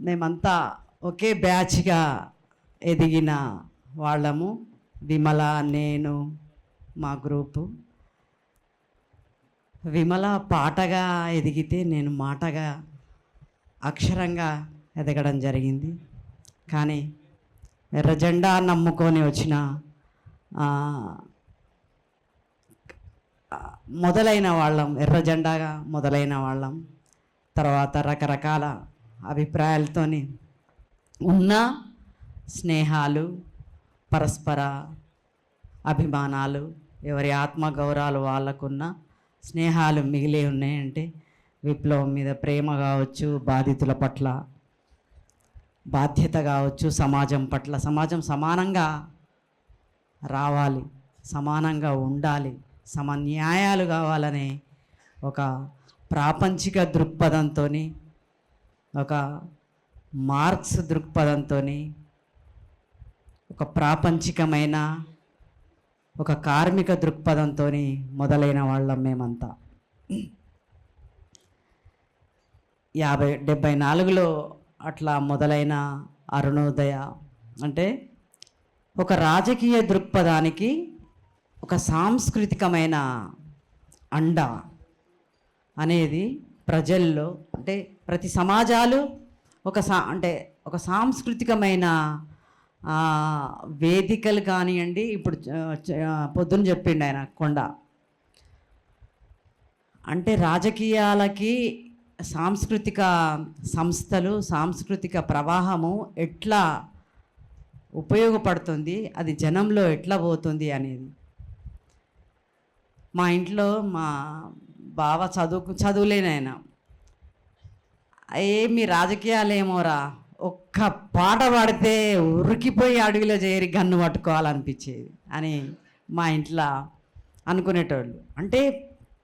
మేమంతా ఒకే బ్యాచ్గా ఎదిగిన వాళ్ళము. విమల, నేను, మా గ్రూపు. విమల పాటగా ఎదిగితే నేను మాటగా అక్షరంగా ఎదగడం జరిగింది. కానీ ఎర్ర జెండా నమ్ముకొని వచ్చిన మొదలైన వాళ్ళం, ఎర్ర జెండాగా మొదలైన వాళ్ళం. తర్వాత రకరకాల అభిప్రాయాలతోని ఉన్న స్నేహాలు, పరస్పర అభిమానాలు, ఎవరి ఆత్మగౌరవాలు వాళ్ళకున్న స్నేహాలు మిగిలి ఉన్నాయంటే విప్లవం మీద ప్రేమ కావచ్చు, బాధితుల పట్ల బాధ్యత కావచ్చు, సమాజం పట్ల. సమాజం సమానంగా రావాలి, సమానంగా ఉండాలి, సమన్యాయాలు కావాలనే ఒక ప్రాపంచిక దృక్పథంతో, ఒక మార్క్స్ దృక్పథంతో, ఒక ప్రాపంచికమైన ఒక కార్మిక దృక్పథంతో మొదలైన వాళ్ళం మేమంతా. 74లో అట్లా మొదలైన అరుణోదయ అంటే ఒక రాజకీయ దృక్పథానికి ఒక సాంస్కృతికమైన అండ అనేది ప్రజల్లో, అంటే ప్రతి సమాజాలు ఒక సాంస్కృతికమైన వేదికలు కానివ్వండి. ఇప్పుడు పొద్దున చెప్పిండు ఆయన కొండ, అంటే రాజకీయాలకి సాంస్కృతిక సంస్థలు, సాంస్కృతిక ప్రవాహము ఎట్లా ఉపయోగపడుతుంది, అది జనంలో ఎట్లా పోతుంది అనేది. మా ఇంట్లో మా బావ చదువులేనాయన, మీ రాజకీయాలు ఏమోరా, ఒక్క పాట పాడితే ఉరికిపోయి అడవిలో చేరి గన్ను పట్టుకోవాలనిపించేది అని మా ఇంట్లో అనుకునేటోళ్ళు. అంటే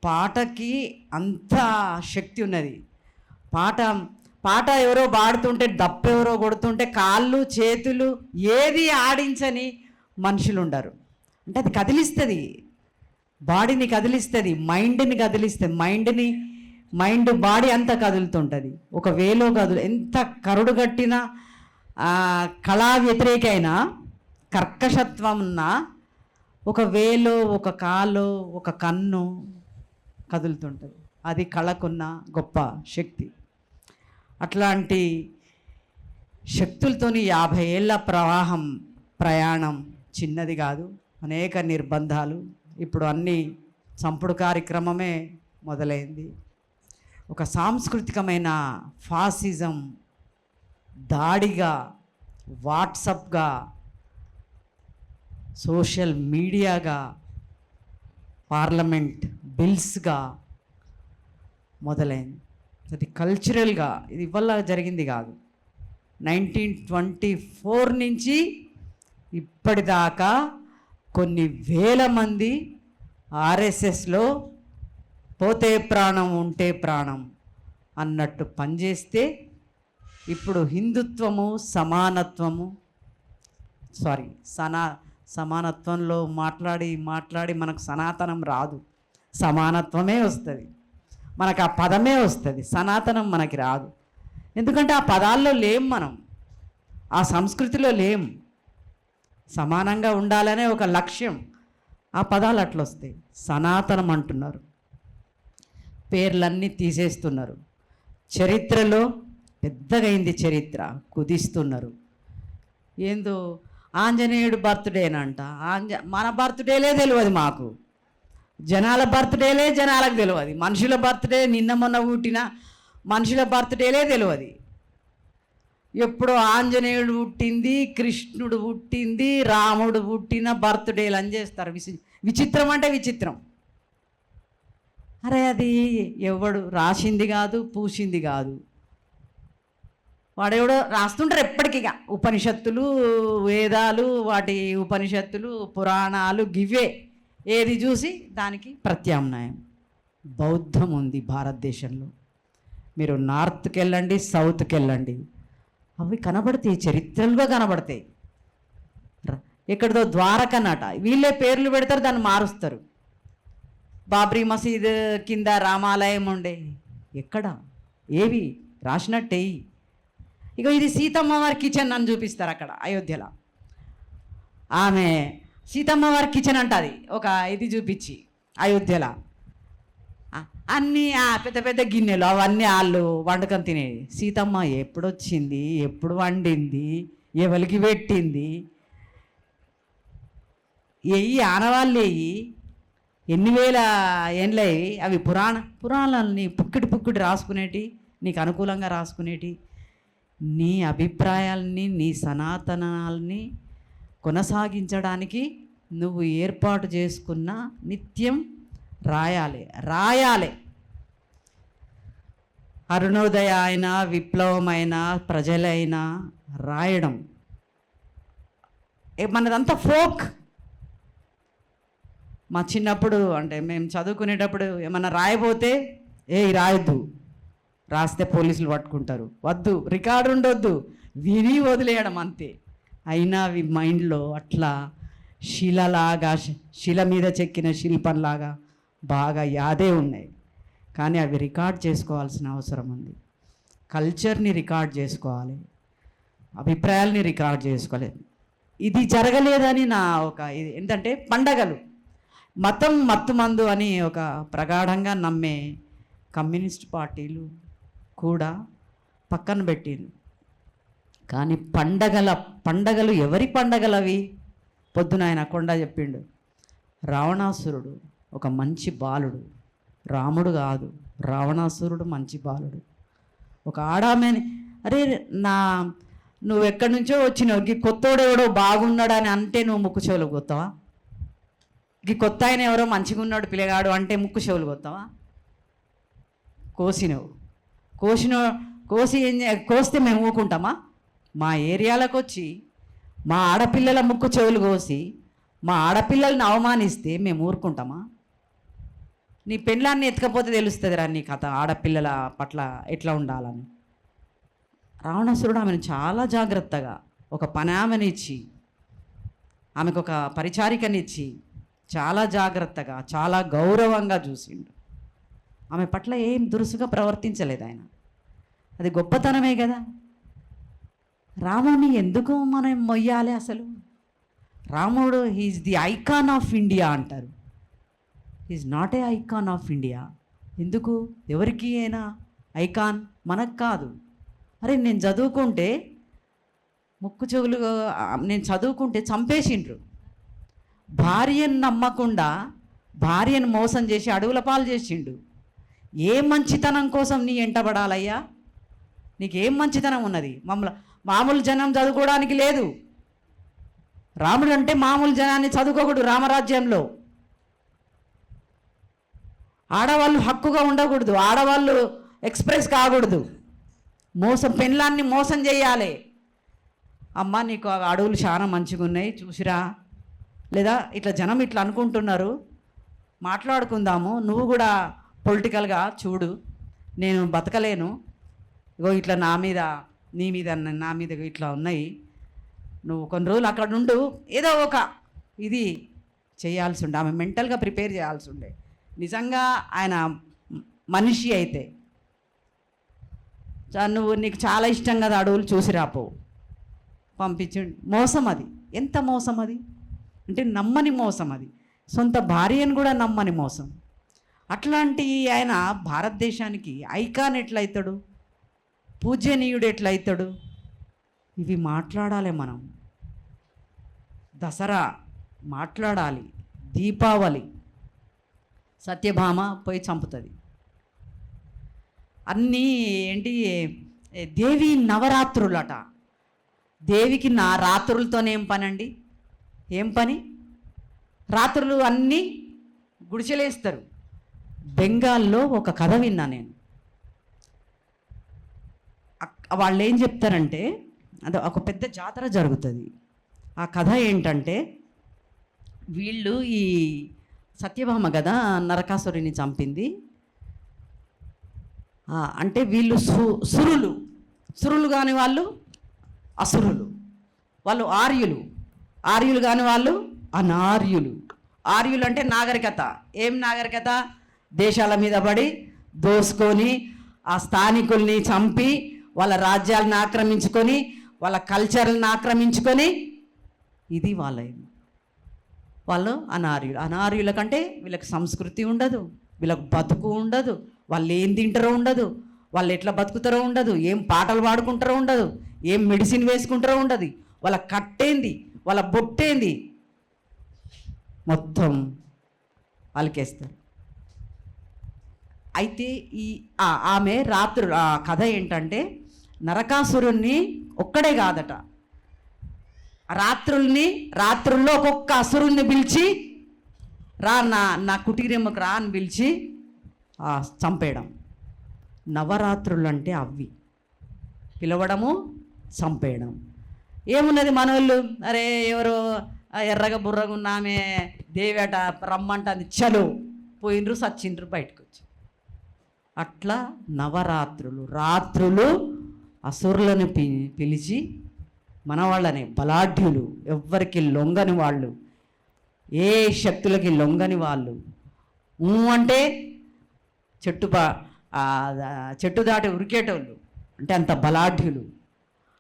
పాటకి అంత శక్తి ఉన్నది. పాట ఎవరో పాడుతుంటే, దప్పెవరో కొడుతుంటే కాళ్ళు చేతులు ఏది ఆడించని మనుషులు ఉండరు. అంటే అది కదిలిస్తుంది, బాడీని కదిలిస్తుంది, మైండ్ని కదిలిస్తుంది. మైండ్ బాడీ అంతా కదులుతుంటుంది. ఒక వేలో ఎంత కరుడుగట్టిన కళా వ్యతిరేకైనా, కర్కశత్వం ఉన్న ఒక వేలో, ఒక కాలో, ఒక కన్ను కదులుతుంటుంది. అది కళకున్న గొప్ప శక్తి. అట్లాంటి శక్తులతోని 50 ఏళ్ళ ప్రయాణం చిన్నది కాదు. అనేక నిర్బంధాలు, ఇప్పుడు అన్నీ చంపుడు కార్యక్రమమే మొదలైంది. ఒక సాంస్కృతికమైన ఫాసిజం దాడిగా, వాట్సప్గా, సోషల్ మీడియాగా, పార్లమెంట్ బిల్స్గా మొదలైంది. అది కల్చరల్గా, ఇది ఇవల్ల జరిగింది కాదు. 1924 నుంచి ఇప్పటిదాకా కొన్ని వేల మంది ఆర్ఎస్ఎస్లో పోతే ప్రాణం ఉంటే ప్రాణం అన్నట్టు పనిచేస్తే, ఇప్పుడు హిందుత్వము, సమానత్వంలో మాట్లాడి మనకు సనాతనం రాదు. సమానత్వమే వస్తుంది మనకు, ఆ పదమే వస్తుంది. సనాతనం మనకి రాదు. ఎందుకంటే ఆ పదాల్లో లేం, మనం ఆ సంస్కృతిలో లేం. సమానంగా ఉండాలనే ఒక లక్ష్యం, ఆ పదాలు అట్లా వస్తాయి. సనాతనం అంటున్నారు, పేర్లన్నీ తీసేస్తున్నారు. చరిత్రలో పెద్దగైంది, చరిత్ర కుదిస్తున్నారు. ఏందో ఆంజనేయుడు బర్త్డేనంట, మన బర్త్డేలే తెలియదు మాకు. జనాల బర్త్డేలే జనాలకు తెలియదు. మనుషుల బర్త్డే, నిన్న మొన్న పుట్టిన మనుషుల బర్త్డేలే తెలియదు. ఎప్పుడో ఆంజనేయుడు పుట్టింది, కృష్ణుడు పుట్టింది, రాముడు పుట్టిన బర్త్డేలు అని చేస్తారు. విచిత్రం అంటే విచిత్రం. అరే అది ఎవడు రాసింది కాదు, పూసింది కాదు. వాడెవడో రాస్తుంటారు ఎప్పటికీగా. ఉపనిషత్తులు, వేదాలు, వాటి ఉపనిషత్తులు, పురాణాలు, గివే ఏది చూసి దానికి ప్రత్యామ్నాయం. బౌద్ధం ఉంది భారతదేశంలో. మీరు నార్త్కి వెళ్ళండి, సౌత్కి వెళ్ళండి, అవి కనబడతాయి, చరిత్రలుగా కనబడతాయి. ఎక్కడిదో ద్వారకనట, వీళ్ళే పేర్లు పెడతారు, దాన్ని మారుస్తారు. బాబ్రీ మసీద్ కింద రామాలయం ఉండే, ఎక్కడ ఏవి రాసినట్టేయి. ఇక ఇది సీతమ్మ వారి కిచెన్ అని చూపిస్తారు అక్కడ అయోధ్యలో. ఆమె సీతమ్మ వారి కిచెన్ అంటది ఒక ఇది చూపించి అయోధ్యలో. అన్నీ పెద్ద పెద్ద గిన్నెలు అవన్నీ వాళ్ళు వండుకొని తినేది. సీతమ్మ ఎప్పుడు వచ్చింది, ఎప్పుడు వండింది, ఎవరికి పెట్టింది, ఎయ్యి ఆనవాళ్ళు ఎయ్యి ఎన్ని వేల ఏండ్లవి అవి పురాణాలని పుక్కిటి రాసుకునేటి, నీకు అనుకూలంగా రాసుకునేటి, నీ అభిప్రాయాలని నీ సనాతనాల్ని కొనసాగించడానికి నువ్వు ఏర్పాటు చేసుకున్న నిత్యం రాయాలి. అరుణోదయ అయినా విప్లవమైన ప్రజలైనా రాయడం మనదంతా ఫోక్. మా చిన్నప్పుడు అంటే మేము చదువుకునేటప్పుడు ఏమన్నా రాయబోతే రాయొద్దు, రాస్తే పోలీసులు పట్టుకుంటారు, వద్దు, రికార్డు ఉండొద్దు, విని వదిలేయడం అంతే. అయినా అవి మైండ్లో అట్లా శిల మీద చెక్కిన శిల్పంలాగా బాగా యాదే ఉన్నాయి. కానీ అవి రికార్డ్ చేసుకోవాల్సిన అవసరం ఉంది. కల్చర్ని రికార్డ్ చేసుకోవాలి, అభిప్రాయాల్ని రికార్డ్ చేసుకోవాలి. ఇది జరగలేదని నా ఒక ఇది ఏంటంటే పండగలు మతం మత్తుమందు అని ఒక ప్రగాఢంగా నమ్మే కమ్యూనిస్ట్ పార్టీలు కూడా పక్కన పెట్టింది. కానీ పండగలు ఎవరి పండగలు అవి? పొద్దున ఆయన కొండ చెప్పిండు, రావణాసురుడు ఒక మంచి బాలుడు, రాముడు కాదు, రావణాసురుడు మంచి బాలుడు. ఒక ఆడామని అరే నువ్వు ఎక్కడి నుంచో వచ్చినావు, ఈ కొత్తోడెవడో బాగున్నాడని అంటే నువ్వు ముక్కు చెవులు కొత్తావా? ఈ కొత్త ఆయన ఎవరో మంచిగా ఉన్నాడు పిల్లగాడు అంటే ముక్కు చెవులు కొత్తావా? కోస్తే మేము ఊకుంటామా? మా ఏరియాలకు వచ్చి మా ఆడపిల్లల ముక్కు చెవులు కోసి మా ఆడపిల్లల్ని అవమానిస్తే మేము ఊరుకుంటామా? నీ పెళ్ళాన్ని ఎత్తుకపోతే తెలుస్తుంది రా నీ కథ, ఆడపిల్లల పట్ల ఎట్లా ఉండాలని. రావణాసురుడు ఆమెను చాలా జాగ్రత్తగా ఒక పని ఆమెనిచ్చి, ఆమెకు ఒక పరిచారికనిచ్చి చాలా జాగ్రత్తగా చాలా గౌరవంగా చూసిండు. ఆమె పట్ల ఏం దురుసుగా ప్రవర్తించలేదు ఆయన. అది గొప్పతనమే కదా. రాముడిని ఎందుకు మనం మొయ్యాలి అసలు? రాముడు he is the icon of India అంటారు. Is not a icon of India. ఎందుకు? ఎవరికి అయినా ఐకాన్, మనకు కాదు. అరే నేను చదువుకుంటే నేను చదువుకుంటే చంపేసిండ్రు. భార్యను నమ్మకుండా భార్యను మోసం చేసి అడవుల పాలు చేసిండు. ఏ మంచితనం కోసం నీ ఎంటబడాలయ్యా? నీకేం మంచితనం ఉన్నది? మామూలు జనం చదువుకోవడానికి లేదు. రాముడు అంటే మామూలు జనాన్ని చదువుకోకూడదు. రామరాజ్యంలో ఆడవాళ్ళు హక్కుగా ఉండకూడదు, ఆడవాళ్ళు ఎక్స్ప్రెస్ కాకూడదు, పెళ్ళాన్ని మోసం చేయాలి. అమ్మ నీకు అడవులు చాలా మంచిగా ఉన్నాయి చూసిరా, లేదా ఇట్లా జనం ఇట్లా అనుకుంటున్నారు, మాట్లాడుకుందాము, నువ్వు కూడా పొలిటికల్గా చూడు, నేను బతకలేను, ఇగో ఇట్లా నా మీద ఇట్లా ఉన్నాయి, నువ్వు కొన్ని రోజులు అక్కడ ఉండు, ఏదో ఒక ఇది చేయాల్సి ఉండే. ఆమె మెంటల్గా ప్రిపేర్ చేయాల్సి ఉండే. నిజంగా ఆయన మనిషి అయితే నీకు చాలా ఇష్టం కదా అడవులు చూసి రాపో పంపించండి. మోసం అది. ఎంత మోసం అది అంటే నమ్మని మోసం అది. సొంత భార్యను కూడా నమ్మని మోసం. అట్లాంటి ఆయన భారతదేశానికి ఐకాన్ ఎట్లయితాడు? పూజనీయుడు ఎట్లయితాడు? ఇవి మాట్లాడాలి మనం. దసరా మాట్లాడాలి, దీపావళి సత్యభామ పోయి చంపుతుంది. అన్నీ ఏంటి దేవి నవరాత్రులట. దేవికి రాత్రులతోనేం పని అండి? ఏం పని? రాత్రులు అన్నీ గుడిసెలేస్తారు. బెంగాల్లో ఒక కథ విన్నా నేను. వాళ్ళు ఏం చెప్తారంటే అది ఒక పెద్ద జాతర జరుగుతుంది. ఆ కథ ఏంటంటే వీళ్ళు ఈ సత్యభామ కదా నరకాసురుని చంపింది. అంటే వీళ్ళు సురులు కాని వాళ్ళు అసురులు, వాళ్ళు ఆర్యులు కాని వాళ్ళు అనార్యులు. ఆర్యులు అంటే నాగరికత. ఏం నాగరికత? దేశాల మీద పడి దోసుకొని ఆ స్థానికుల్ని చంపి వాళ్ళ రాజ్యాలను ఆక్రమించుకొని, వాళ్ళ కల్చర్లను ఆక్రమించుకొని, ఇది వాళ్ళు అనార్యుల కంటే వీళ్ళకి సంస్కృతి ఉండదు, వీళ్ళకి బతుకు ఉండదు, వాళ్ళు ఏం తింటారో ఉండదు, వాళ్ళు ఎట్లా బతుకుతారో ఉండదు, ఏం పాటలు పాడుకుంటారో ఉండదు, ఏం మెడిసిన్ వేసుకుంటారో ఉండదు, వాళ్ళ కట్టేంది, వాళ్ళ బొట్టేంది మొత్తం వాళ్ళకేస్తారు. అయితే ఆమె కథ ఏంటంటే, నరకాసురుణ్ణి ఒక్కడే కాదట, రాత్రుల్లో ఒక్కొక్క అసురుణ్ణి పిలిచి రా నా కుటీరమ్మకు రా అని పిలిచి చంపేయడం. నవరాత్రులు అంటే అవి పిలవడము, చంపేయడం. ఏమున్నది మనోళ్ళు, అరే ఎవరో ఎర్రగా బుర్రగా ఉన్నామే దేవేట రమ్మంటుంది, చలో పోయినరు సచ్చిండ్రు బయటకు వచ్చి. అట్లా రాత్రులు అసురులను పిలిచి మన వాళ్ళని, బలాఢ్యులు, ఎవ్వరికి లొంగని వాళ్ళు, ఏ శక్తులకి లొంగని వాళ్ళు, అంటే చెట్టు దాటి ఉరికేటోళ్ళు, అంటే అంత బలాఢ్యులు.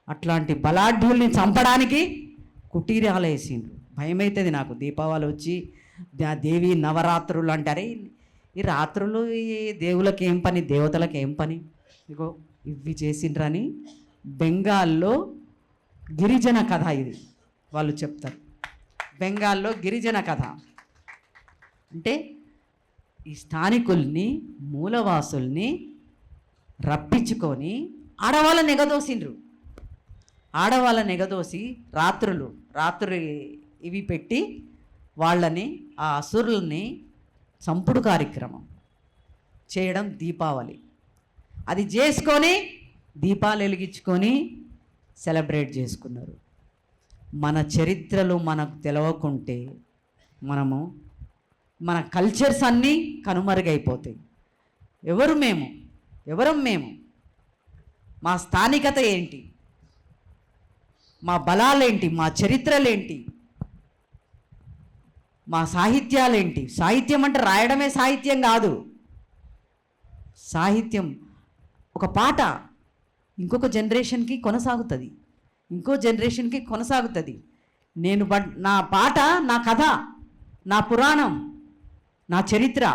అట్లాంటి బలాఢ్యుల్ని చంపడానికి కుటీరాలు వేసిండ్రు. భయమవుతుంది నాకు దీపావళి వచ్చి దేవి నవరాత్రులు అంటారే, ఈ రాత్రులు ఈ దేవులకి ఏం పని, దేవతలకు ఏం పని, ఇగో ఇవి చేసిండ్రని బెంగాల్లో గిరిజన కథ ఇది వాళ్ళు చెప్తారు. బెంగాల్లో గిరిజన కథ అంటే ఈ స్థానికుల్ని, మూలవాసుల్ని రప్పించుకొని ఆడవాళ్ళని ఎగదోసిండ్రు. ఆడవాళ్ళని ఎగదోసి రాత్రి ఇవి పెట్టి వాళ్ళని, ఆ అసురుల్ని చంపుడు కార్యక్రమం చేయడం దీపావళి. అది చేసుకొని దీపాలు వెలిగించుకొని సెలబ్రేట్ చేసుకున్నారు. మన చరిత్రలు మనకు తెలవకుంటే మన కల్చర్స్ అన్నీ కనుమరుగైపోతాయి. ఎవరం మేము, మా స్థానికత ఏంటి, మా బలాలేంటి, మా చరిత్రలేంటి, మా సాహిత్యాలేంటి. సాహిత్యం అంటే రాయడమే సాహిత్యం కాదు. సాహిత్యం ఒక పాట ఇంకొక జనరేషన్కి కొనసాగుతుంది, ఇంకో జనరేషన్కి కొనసాగుతుంది. నా పాట, నా కథ, నా పురాణం, నా చరిత్ర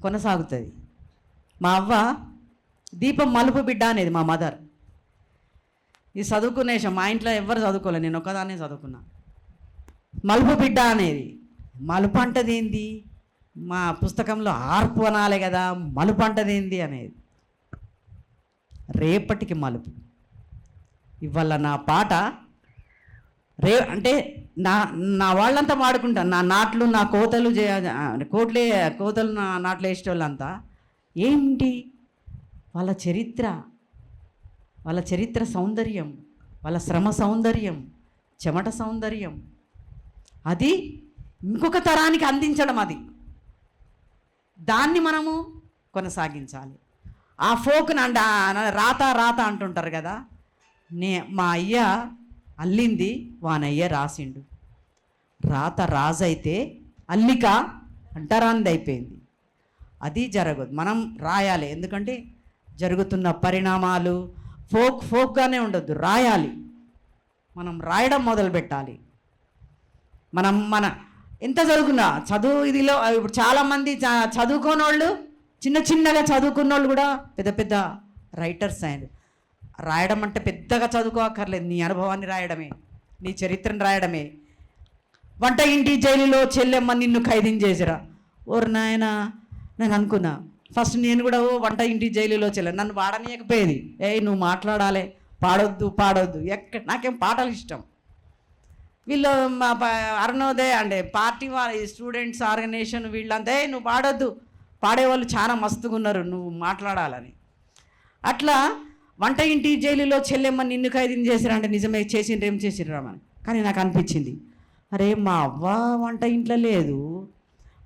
కొనసాగుతుంది. మా అవ్వ దీపం మలుపు బిడ్డ అనేది మా మదర్. ఇది చదువుకునేసాం, మా ఇంట్లో ఎవ్వరు చదువుకోలేదు, నేను ఒక్కదాన్నే చదువుకున్నా. మలుపు బిడ్డ అనేది, మలుపు అంటది ఏంది, మా పుస్తకంలో ఆర్పు అనాలి కదా, మలుపు అంటది ఏంది అనేది. రేపటికి మలుపు. ఇవాళ నా పాట అంటే నా వాళ్ళంతా వాడుకుంటాను, నా నాట్లు, నా కోతలు కోతలు నా నాట్లు వేసేటోళ్ళంతా ఏంటి, వాళ్ళ చరిత్ర సౌందర్యం, వాళ్ళ శ్రమ సౌందర్యం, చెమట సౌందర్యం, అది ఇంకొక తరానికి అందించడం. దాన్ని మనము కొనసాగించాలి. ఆ ఫోక్ని రాత అంటుంటారు కదా, మా అయ్య అల్లింది వానయ్య రాసిండు. రాత రాజైతే అల్లిక అంటరాంది అయిపోయింది. అది జరగదు, మనం రాయాలి. ఎందుకంటే జరుగుతున్న పరిణామాలు ఫోక్గానే ఉండొద్దు, రాయాలి. మనం రాయడం మొదలు పెట్టాలి. మన ఎంత చదువుకున్నా ఇదిలో ఇప్పుడు చాలామంది చదువుకోని వాళ్ళు, చిన్నగా చదువుకున్న వాళ్ళు కూడా పెద్ద పెద్ద రైటర్స్ అయ్యారు. రాయడం అంటే పెద్దగా చదువుకోక్కర్లేదు, నీ అనుభవాన్ని రాయడమే, నీ చరిత్రను రాయడమే. వంట ఇంటి జైలులో చెల్లెమ్మ నిన్ను ఖైదీని ఓరు నాయన, నేను అనుకున్నా ఫస్ట్ నేను కూడా వంట ఇంటి జైలులో నన్ను పాడనీయకపోయేది. నువ్వు మాట్లాడాలి, పాడొద్దు నాకేం పాటలు ఇష్టం. వీళ్ళు మా అరుణోదయ అంటే పార్టీ వాళ్ళ స్టూడెంట్స్ ఆర్గనైజేషన్ వీళ్ళంతా నువ్వు పాడొద్దు, పాడేవాళ్ళు చాలా మస్తుగా ఉన్నారు, నువ్వు మాట్లాడాలని. అట్లా వంట ఇంటి జైలులో చెల్లెమ్మ నిన్ను ఖైదీని చేసిరంటే నిజమే, ఏం చేసిర్రామని. కానీ నాకు అనిపించింది, అరే మా అవ్వ వంట ఇంట్లో లేదు,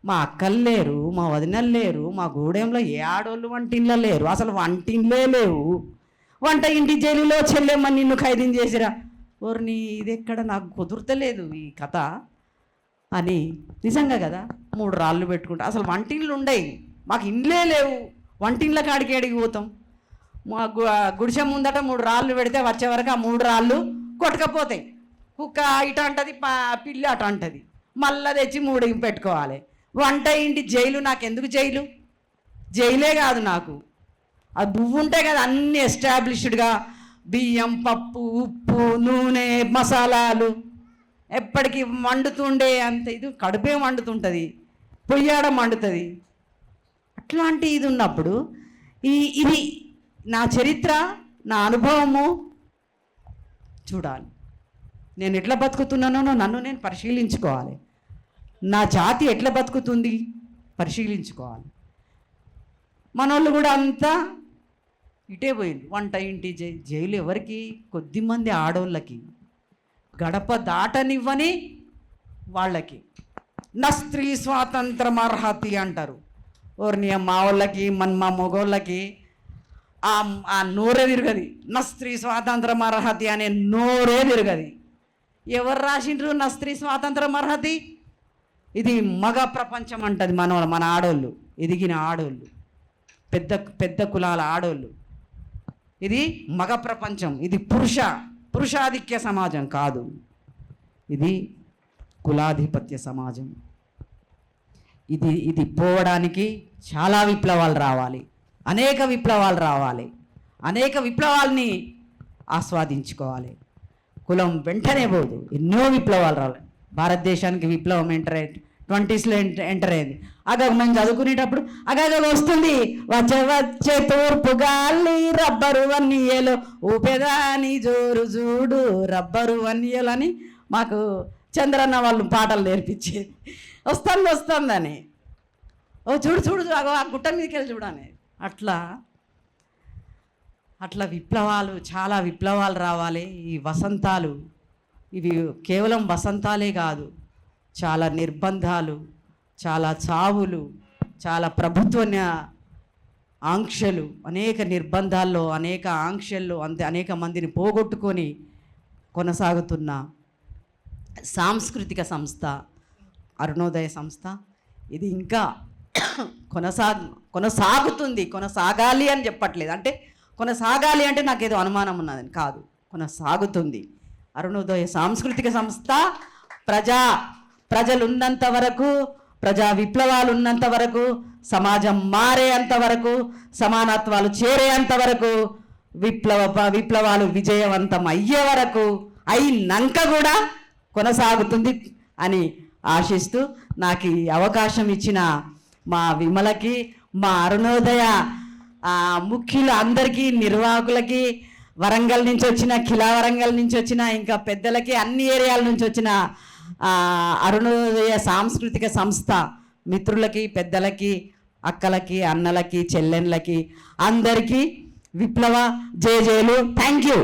మా అక్కలు లేరు, మా వదినలు లేరు, మా గూడెంలో ఏ ఆడోళ్ళు వంటింట్లో లేరు, అసలు వంటింట్లే లేవు, వంట ఇంటి జైలులో చెల్లెమ్మ నిన్ను ఖైదీని చేసిరా. ఓర్ని ఇది ఎక్కడ నాకు కుదురుతలేదు ఈ కథ అని. నిజంగా కదా, 3 రాళ్ళు పెట్టుకుంటా. అసలు వంటిండ్లు ఉండయి, మాకు ఇండ్లే లేవు, వంటిండ్ల కాడికి అడిగి పోతాం. మా గుడిసె ముందట 3 రాళ్ళు పెడితే వచ్చే వరకు ఆ 3 రాళ్ళు కొట్టకపోతాయి. కుక్క ఇట అంటది, పిల్లి అట అంటది, మళ్ళా తెచ్చి 3 పెట్టుకోవాలి. వంట ఇంటి జైలు. నాకెందుకు జైలు? జైలే కాదు నాకు, అది నువ్వు ఉంటే కదా అన్ని ఎస్టాబ్లిష్డ్గా బియ్యం, పప్పు, ఉప్పు, నూనె, మసాలాలు ఎప్పటికీ మండుతుండే అంత ఇది కడుపే మండుతుంటుంది, పొయ్యాడ మండుతుంది. అట్లాంటి ఇది ఉన్నప్పుడు ఇది నా చరిత్ర, నా అనుభవము చూడాలి. నేను ఎట్లా బతుకుతున్నానో నన్ను నేను పరిశీలించుకోవాలి. నా జాతి ఎట్లా బతుకుతుంది పరిశీలించుకోవాలి. మనోళ్ళు కూడా అంతా ఇటే పోయింది. వంట ఇంటి జైలు ఎవరికి? కొద్దిమంది ఆడోళ్ళకి, గడప దాటనివ్వని వాళ్ళకి. నా స్త్రీ స్వాతంత్రం అర్హతి అంటారు. ఓర్ని మా వాళ్ళకి మా మగోళ్ళకి ఆ నోరే తిరగది. నా స్త్రీ స్వాతంత్రం అర్హతి అనే నోరే తిరగది. ఎవరు రాసిండ్రు నా స్త్రీ స్వాతంత్రం అర్హతి? ఇది మగ ప్రపంచం అంటది మన ఆడోళ్ళు, ఎదిగిన ఆడోళ్ళు, పెద్ద పెద్ద కులాల ఆడోళ్ళు. ఇది మగ ప్రపంచం, ఇది పురుషాధిక్య సమాజం కాదు, ఇది కులాధిపత్య సమాజం. ఇది పోవడానికి చాలా విప్లవాలు రావాలి, అనేక విప్లవాలు రావాలి, అనేక విప్లవాల్ని ఆస్వాదించుకోవాలి. కులం వెంటనే పోదు, ఎన్నో విప్లవాలు రావాలి. భారతదేశానికి విప్లవం 20s ఎంటర్ అయింది. మేము చదువుకునేటప్పుడు అగగ వస్తుంది, వచ్చే తూర్పు గాలి రబ్బరు వన్నియలు ఊపెదాని జోరు చూడు రబ్బరు వన్నియలు అని మాకు చంద్రన్న వాళ్ళు పాటలు నేర్పించేది. వస్తుందని, ఓ చూడు అగో ఆ గుట్ట మీదకి వెళ్ళి చూడని. అట్లా విప్లవాలు, చాలా విప్లవాలు రావాలి. ఈ వసంతాలు ఇవి కేవలం వసంతాలే కాదు, చాలా నిర్బంధాలు, చాలా చావులు, చాలా ప్రభుత్వ ఆంక్షలు, అనేక నిర్బంధాల్లో, అనేక ఆంక్షల్లో అనేక మందిని పోగొట్టుకొని కొనసాగుతున్న సాంస్కృతిక సంస్థ అరుణోదయ సంస్థ. ఇది ఇంకా కొనసాగాలి అని చెప్పట్లేదు. అంటే కొనసాగాలి అంటే నాకేదో అనుమానం ఉన్నదని కాదు, కొనసాగుతుంది. అరుణోదయ సాంస్కృతిక సంస్థ ప్రజలు ఉన్నంత వరకు, ప్రజా విప్లవాలు ఉన్నంత వరకు, సమాజం మారేంత వరకు, సమానత్వాలు చేరేంత వరకు, విప్లవాలు విజయవంతం అయ్యే వరకు, అయినాక కూడా కొనసాగుతుంది అని ఆశిస్తూ నాకు ఈ అవకాశం ఇచ్చిన మా విమలకి, మా అరుణోదయ ముఖ్యులు అందరికీ, నిర్వాహకులకి, వరంగల్ నుంచి వచ్చిన, కిలా వరంగల్ నుంచి వచ్చిన, ఇంకా పెద్దలకి, అన్ని ఏరియాల నుంచి వచ్చిన అరుణోదయ సాంస్కృతిక సంస్థ మిత్రులకి, పెద్దలకి, అక్కలకి, అన్నలకి, చెల్లెళ్ళకి అందరికీ విప్లవ జయజయలు. Thank you.